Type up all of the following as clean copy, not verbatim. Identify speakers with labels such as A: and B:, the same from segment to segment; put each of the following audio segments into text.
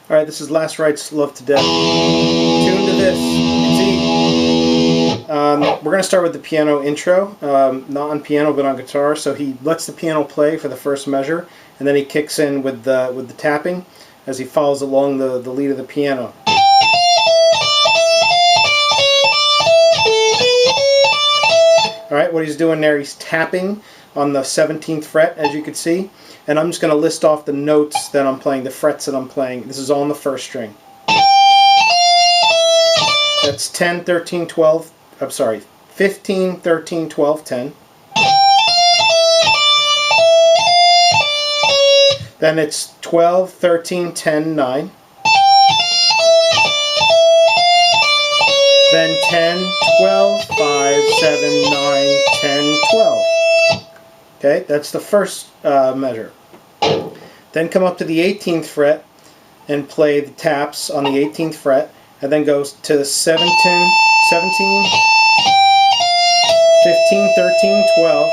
A: Alright, this is Last Rites, Love to Death. Tuned to this. See, we're going to start with the piano intro. Not on piano, but on guitar. So he lets the piano play for the first measure, and then he kicks in with the tapping as he follows along the lead of the piano. Alright, what he's doing there, he's tapping on the 17th fret, as you can see. And I'm just going to list off the notes that I'm playing, the frets that I'm playing. This is all on the first string. That's 10, 13, 12, I'm sorry, 15, 13, 12, 10. Then it's 12, 13, 10, 9. Then 10, 12, 5, 7, 9, 10, 12. Okay, that's the first measure. Then come up to the 18th fret and play the taps on the 18th fret, and then goes to the 17, 15, 13, 12,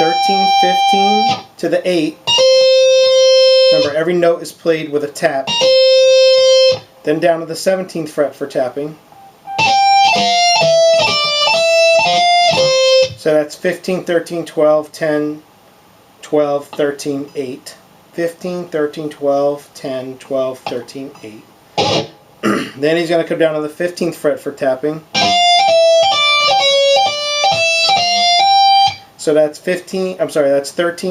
A: 13, 15 to the 8. Remember, every note is played with a tap. Then down to the 17th fret for tapping. So that's 15, 13, 12, 10, 12, 13, 8. 15, 13, 12, 10, 12, 13, 8. Then he's going to come down to the 15th fret for tapping. So that's 13,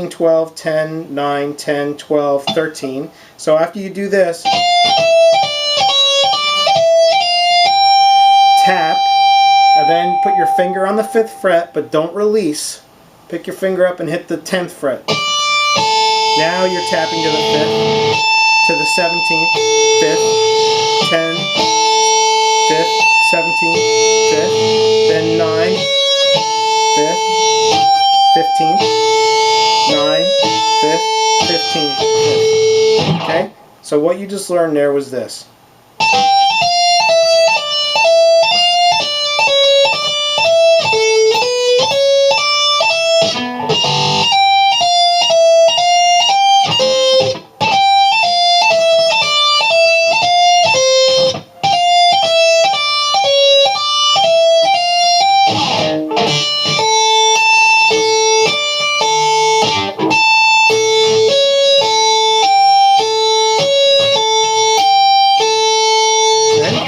A: 12, 10, 9, 10, 12, 13. So after you do this, tap, and then put your finger on the 5th fret, but don't release. Pick your finger up and hit the 10th fret. Now you're tapping to the 5th, to the 17th, 5th, 10, 5th, 17th, 5th, then 9, 5th, 15th, 9, 5th, 15th, 5th. Okay? So what you just learned there was this.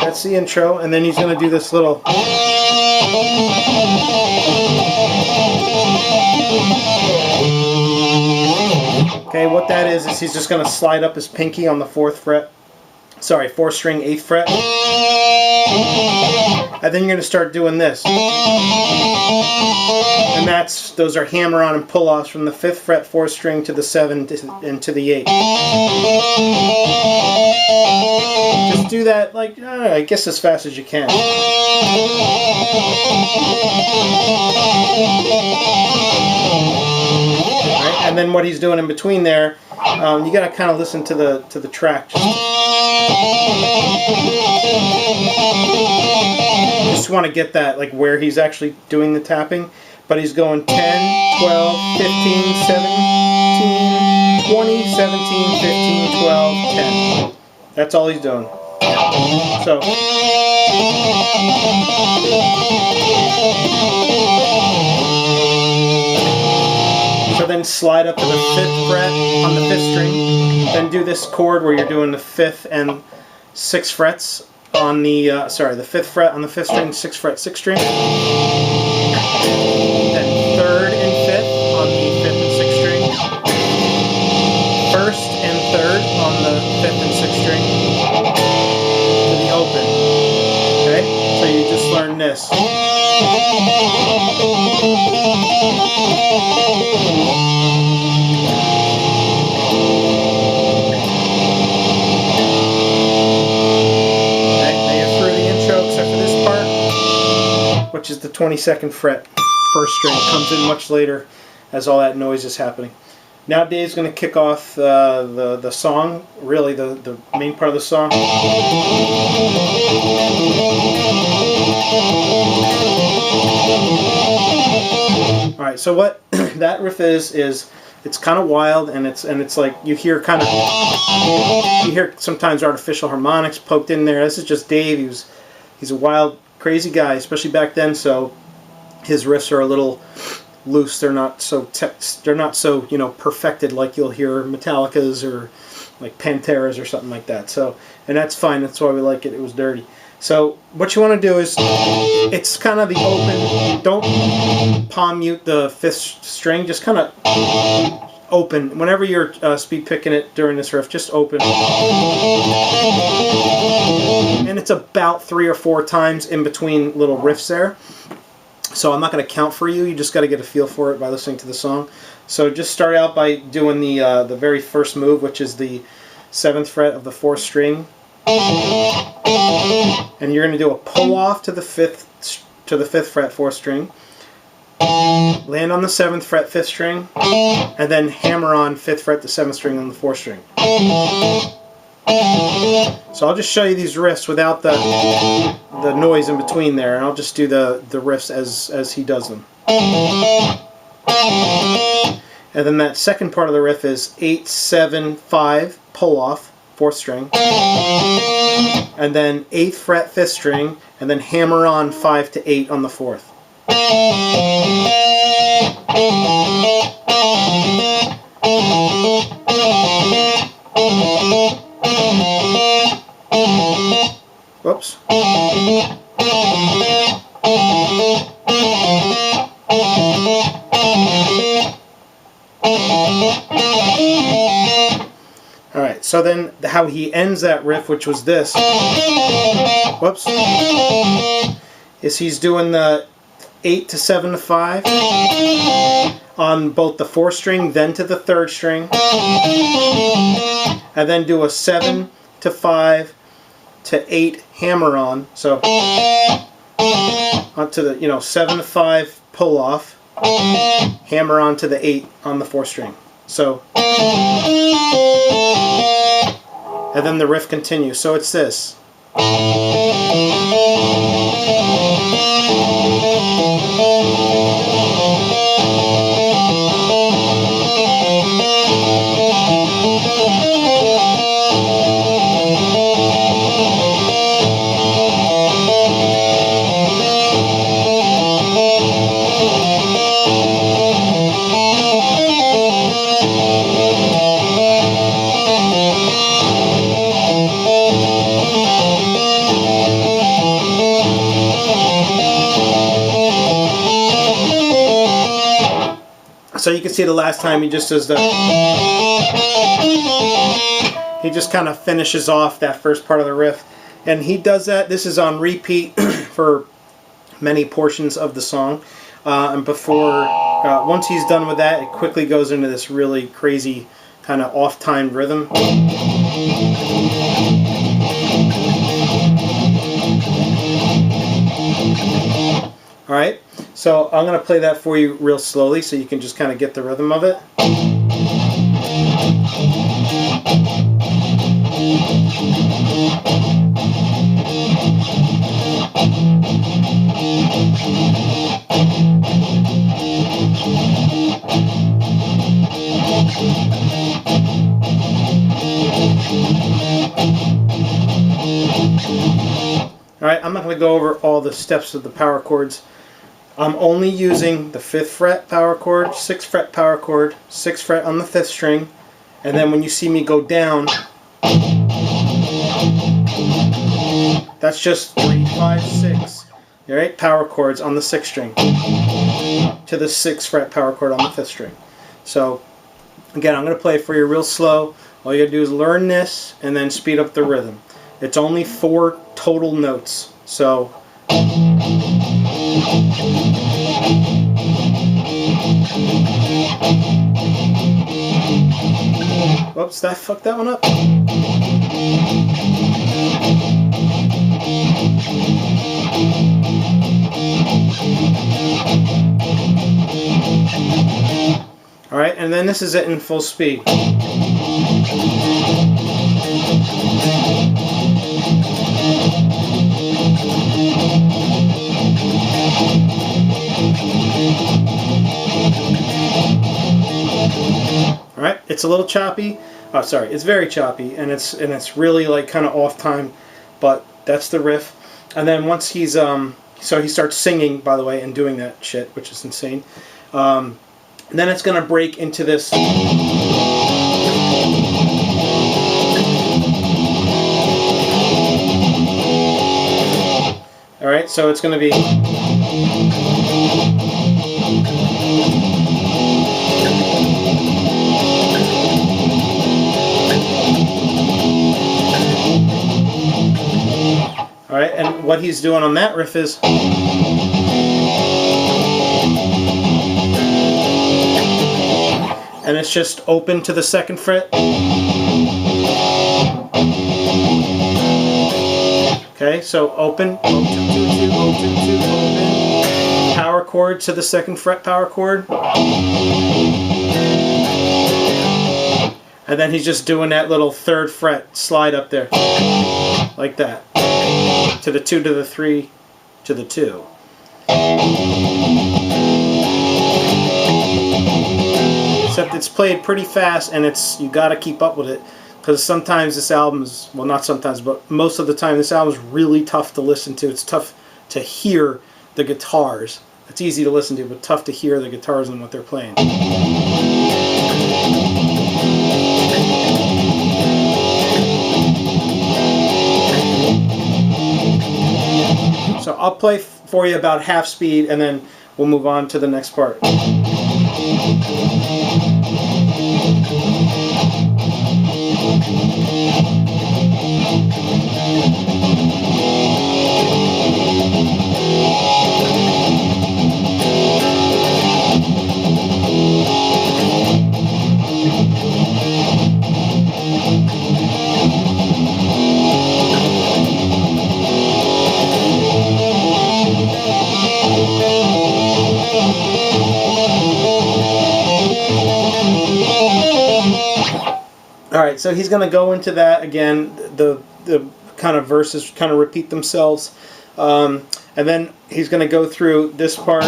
A: That's the intro, and then he's going to do this little. Okay, what that is he's just going to slide up his pinky on the 4th fret. Sorry, 4th string, 8th fret. And then you're going to start doing this. And those are hammer on and pull offs from the 5th fret, 4th string to the 7th and to the 8th. Just do that, like, I guess as fast as you can. Right, and then what he's doing in between there, you got to kind of listen to the track. Just want to get that, like where he's actually doing the tapping. But he's going 10, 12, 15, 17, 20, 17, 15, 12, 10. That's all he's doing. So then slide up to the 5th fret on the 5th string. Then do this chord where you're doing the 5th and 6th frets on the the 5th fret on the 5th string, 6th fret, 6th string. Then 3rd and 5th on the 5th and 6th string. 1st and 3rd on the 5th and 6th string. To the open. Okay? So you just learn this. Which is the 22nd fret, 1st string. It comes in much later as all that noise is happening. Now Dave's going to kick off the song, really the main part of the song. Alright, so what that riff is It's kind of wild, and it's like you hear sometimes artificial harmonics poked in there. This is just Dave. He's a wild, crazy guy, especially back then. So his riffs are a little loose. They're not so perfected like you'll hear Metallica's or like Pantera's or something like that. So, and that's fine. That's why we like it. It was dirty. So what you want to do is, it's kind of the open. Don't palm mute the 5th string. Just kind of open. Whenever you're speed picking it during this riff, just open. And it's about 3 or 4 times in between little riffs there. So I'm not going to count for you. You just got to get a feel for it by listening to the song. So just start out by doing the very first move, which is the 7th fret of the 4th string. And you're going to do a pull off to the 5th fret 4th string, land on the 7th fret 5th string, and then hammer on 5th fret the 7th string on the 4th string. So I'll just show you these riffs without the noise in between there, and I'll just do the riffs as he does them. And then that second part of the riff is 8, 7, 5 pull off 4th string, and then 8th fret 5th string, and then hammer on 5 to 8 on the 4th. Whoops. Alright, so then how he ends that riff, which was this, whoops, is he's doing the 8 to 7 to 5 on both the 4th string, then to the 3rd string, and then do a 7 to 5 to 8 hammer on, so onto the 7 to 5 pull off, hammer on to the 8 on the 4th string. So, and then the riff continues. So it's this. So you can see the last time he just does the... He just kind of finishes off that first part of the riff. And he does that. This is on repeat for many portions of the song. And before... once he's done with that, it quickly goes into this really crazy kind of off-timed rhythm. Alright, so I'm going to play that for you real slowly so you can just kind of get the rhythm of it. Alright, I'm not going to go over all the steps of the power chords. I'm only using the 5th fret power chord, 6th fret power chord, 6th fret on the 5th string, and then when you see me go down, that's just 3, 5, 6. Alright, power chords on the 6th string to the 6th fret power chord on the 5th string. So, again, I'm going to play it for you real slow. All you got to do is learn this and then speed up the rhythm. It's only 4 total notes. So, whoops, I fucked that one up. Alright, and then this is it in full speed. it's a little choppy. Oh, sorry, it's very choppy, and it's really like kind of off time, but that's the riff. And then once he's so he starts singing, by the way, and doing that shit, which is insane. And then it's gonna break into this. All right, so it's gonna be. All right, and what he's doing on that riff is. And it's just open to the 2nd fret. Okay, so open, O2, 2, 2, O2, 2, open. Power chord to the 2nd fret power chord. And then he's just doing that little 3rd fret slide up there. Like that. To the 2, to the 3, to the 2. Except it's played pretty fast, and you got to keep up with it, because sometimes this album's, well, not sometimes, but most of the time this album's really tough to listen to. It's tough to hear the guitars. It's easy to listen to, but tough to hear the guitars and what they're playing. So I'll play for you about half speed, and then we'll move on to the next part. Alright, so he's going to go into that again. The kind of verses kind of repeat themselves. And then he's going to go through this part.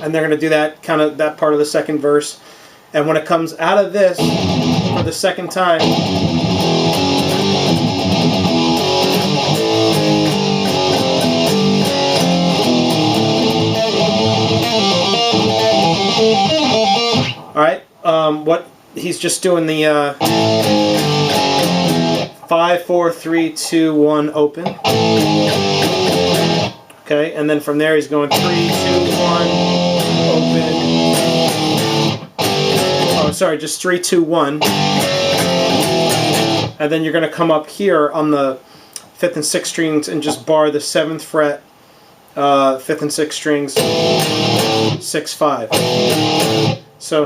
A: And they're going to do that part of the 2nd verse. And when it comes out of this for the 2nd time, alright, what he's just doing the 5, 4, 3, 2, 1 open. Okay, and then from there he's going 3, 2, 1 open. Oh, sorry, just 3, 2, 1. And then you're going to come up here on the 5th and 6th strings and just bar the 7th fret, 5th and 6th strings, 6, 5. So,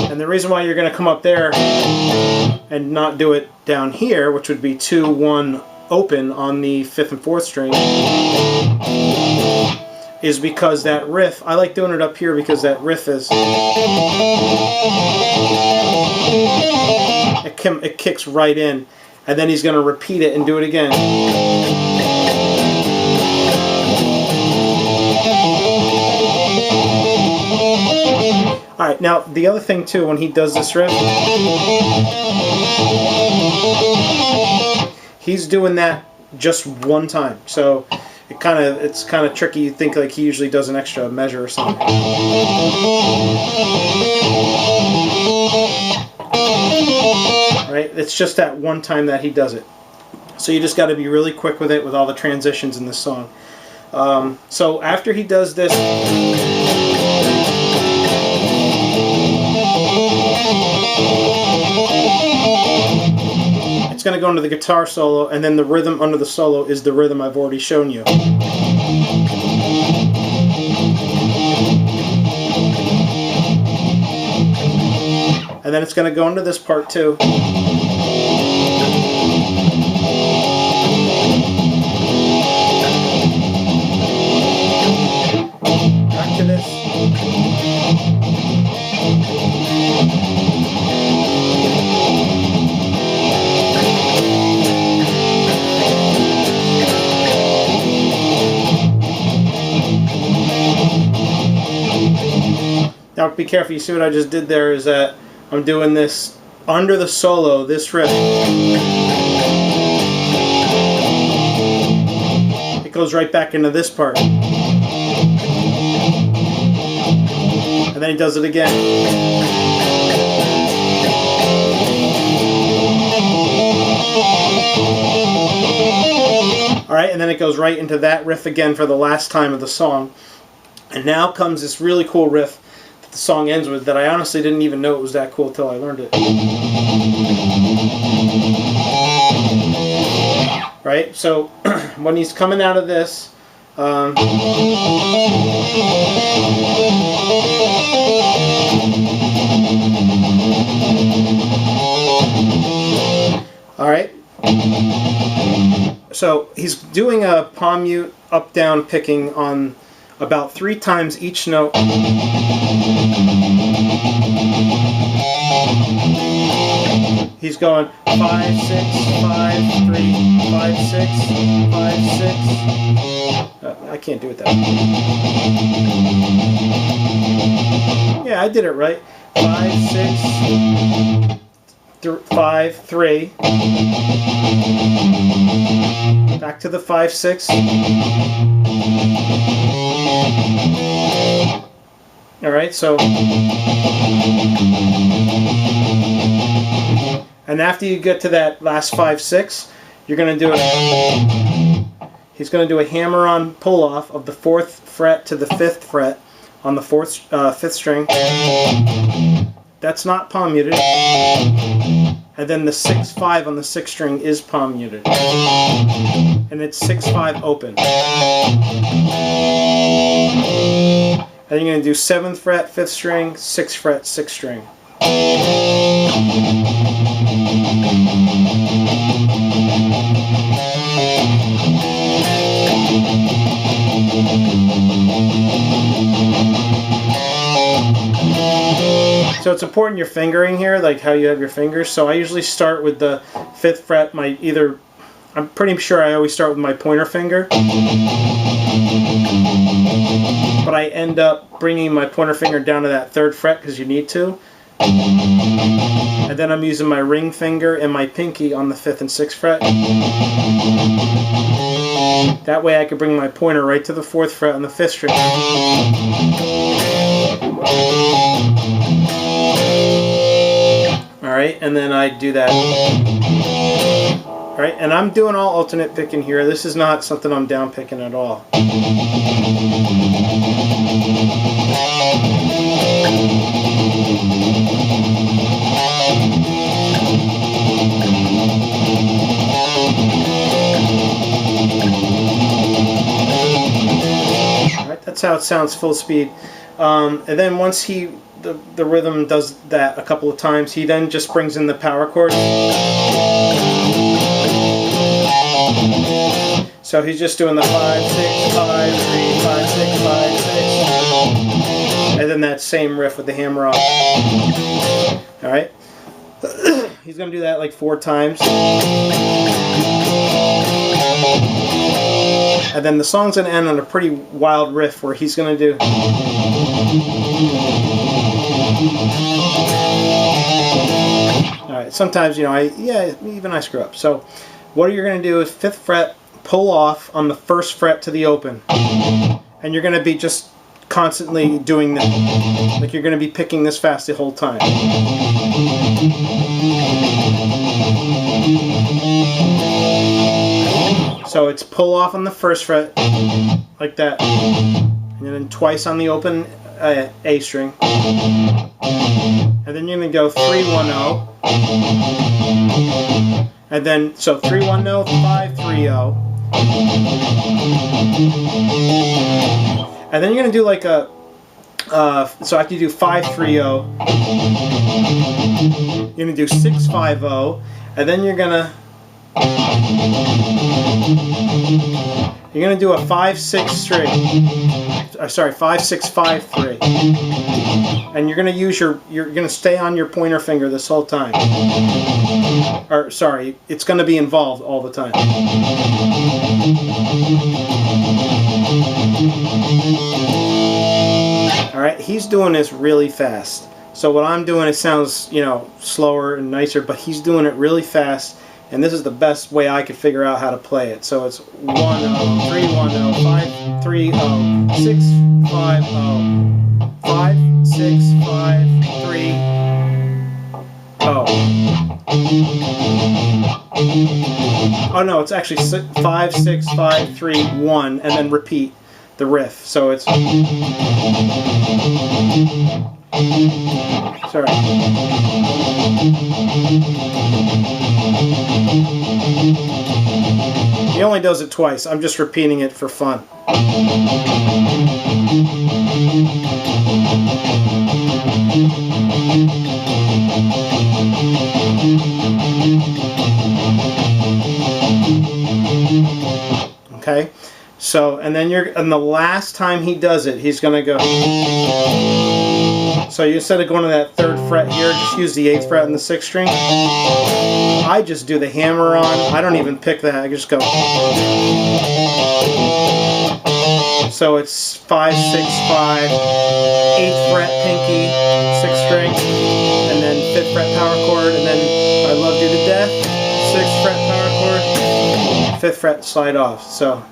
A: and the reason why you're going to come up there and not do it down here, which would be 2, 1 open on the 5th and 4th string, is because that riff, I like doing it up here because that riff is, it kicks right in, and then he's going to repeat it and do it again. Alright, now the other thing too, when he does this riff, he's doing that just one time. So it's kind of tricky. You think like he usually does an extra measure or something. Right? It's just that one time that he does it. So you just got to be really quick with it, with all the transitions in this song. So after he does this, it's going to go into the guitar solo, and then the rhythm under the solo is the rhythm I've already shown you. And then it's going to go into this part too. Back to this. Now be careful, you see what I just did there is that I'm doing this under the solo, this riff. It goes right back into this part. And then he does it again. Alright, and then it goes right into that riff again for the last time of the song. And now comes this really cool riff that the song ends with that I honestly didn't even know it was that cool until I learned it. Right? So when he's coming out of this, alright, so he's doing a palm mute up down picking on about 3 times each note. He's going 5, 6, 5, 3, 5, 6, 5, 6. I can't do it that way. Yeah, I did it right. 5, 6, 5, 3. Back to the 5, 6. Alright, so. And after you get to that last 5, 6, you're going to do it. He's going to do a hammer-on pull-off of the 4th fret to the 5th fret on the 5th string. That's not palm muted. And then the 6, 5 on the 6th string is palm muted. And it's 6, 5 open. And you're going to do 7th fret, 5th string, 6th fret, 6th string. So it's important your fingering here, like how you have your fingers. So I usually start with the 5th fret, I'm pretty sure I always start with my pointer finger. But I end up bringing my pointer finger down to that 3rd fret because you need to. And then I'm using my ring finger and my pinky on the 5th and 6th fret. That way I could bring my pointer right to the 4th fret on the 5th string. Alright, and then I do that. Alright, and I'm doing all alternate picking here. This is not something I'm down picking at all. Alright, that's how it sounds full speed. And then once the rhythm does that a couple of times, he then just brings in the power chord. So he's just doing the 5, 6, 5, 3, 5, 6, 5, 6. And then that same riff with the hammer on. Alright? He's going to do that like 4 times. And then the song's going to end on a pretty wild riff where he's going to do. Alright, sometimes, even I screw up. So what you're going to do is 5th fret, pull off on the 1st fret to the open. And you're going to be just constantly doing that. Like you're going to be picking this fast the whole time. So it's pull off on the 1st fret, like that. And then twice on the open A string. And then you're going to go 3-1-0. And then, so 3-1-0, 5-3-0. And then you're going to do like a, so after you do 5-3-0, you're going to do 6-5-0, and then you're going to do a 5-6 string. Sorry, 5-6-5-3. And you're going to use you're going to stay on your pointer finger this whole time. Or, sorry, it's going to be involved all the time. Alright, he's doing this really fast. So what I'm doing, it sounds, you know, slower and nicer, but he's doing it really fast, and this is the best way I could figure out how to play it. So it's 1 0 3 1 0 5 3 0 6 5 0 5 6 5 3 0. Oh no, it's actually 5 6 5 3 1, and then repeat the riff. So it's sorry. He only does it twice. I'm just repeating it for fun. Okay? So, and then and the last time he does it, he's going to go. So instead of going to that 3rd fret here, just use the 8th fret and the 6th string. I just do the hammer on. I don't even pick that. I just go. So it's 5 6 5, 8th fret pinky, 6th string, and then 5th fret power chord, and then I Loved You to Death, 6th fret power chord, 5th fret slide off. So.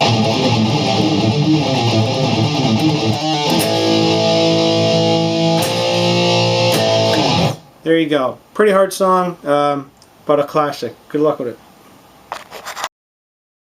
A: There you go. Pretty hard song, but a classic. Good luck with it.